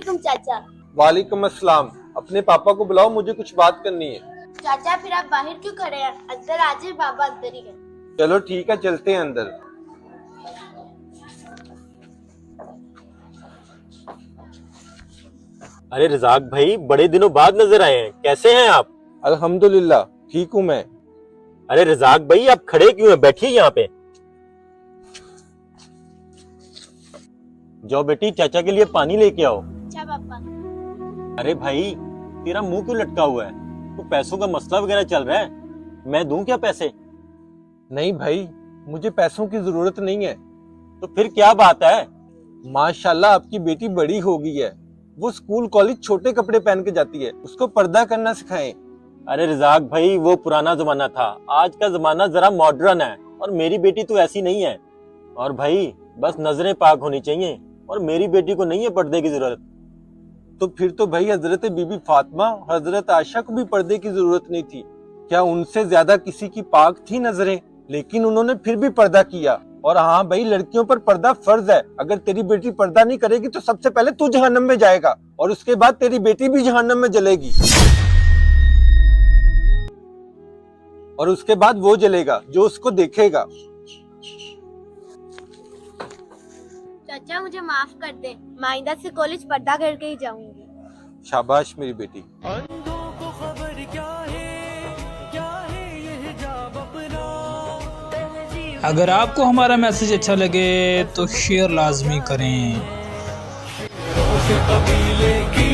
वालेकुम चाचा। वालेकुम अस्सलाम। अपने पापा को बुलाओ, मुझे कुछ बात करनी है। चाचा फिर आप बाहर क्यों खड़े हैं? अंदर आ जाइए, बाबा अंदर ही है। चलो ठीक है, चलते हैं अंदर। अरे रज़ाक भाई, बड़े दिनों बाद नजर आए हैं, कैसे हैं आप? अल्हम्दुलिल्लाह ठीक हूँ मैं। अरे रज़ाक भाई, आप खड़े क्यों हैं? बैठिए यहाँ पे। जाओ बेटी, चाचा के लिए पानी लेके आओ। अच्छा पापा। अरे भाई, तेरा मुंह क्यों लटका हुआ है? तो पैसों का मसला वगैरह चल रहा है, मैं दूं क्या पैसे? नहीं भाई, मुझे पैसों की जरूरत नहीं है। तो फिर क्या बात है? माशाल्लाह आपकी बेटी बड़ी हो गई है। वो स्कूल कॉलेज छोटे कपड़े पहन के जाती है, उसको पर्दा करना सिखाएं। अरे रज़ाक भाई, वो पुराना जमाना था, आज का जमाना जरा मॉडर्न है, और मेरी बेटी तो ऐसी नहीं है। और भाई बस नजरें पाक होनी चाहिए, और मेरी बेटी को नहीं है पर्दे की जरूरत। तो फिर तो भाई हजरत बीबी फातिमा, हजरत आयशा को भी पर्दे की जरूरत नहीं थी। क्या उनसे ज्यादा किसी की पाक थी नजरें? लेकिन उन्होंने फिर भी पर्दा किया। और हाँ भाई, लड़कियों पर पर्दा फर्ज है। अगर तेरी बेटी पर्दा नहीं करेगी तो सबसे पहले तू जहन्नम में जाएगा, और उसके बाद तेरी बेटी भी जहन्नम में जलेगी, और उसके बाद वो जलेगा जो उसको देखेगा। चाचा मुझे माफ कर दे, मैं आइंदा से कॉलेज पर्दा करके ही जाऊंगी। शाबाश मेरी बेटी। अंधों को खबर क्या है ये हिजाब अपना। अगर आपको हमारा मैसेज अच्छा लगे तो शेयर लाजमी करें। कबीले की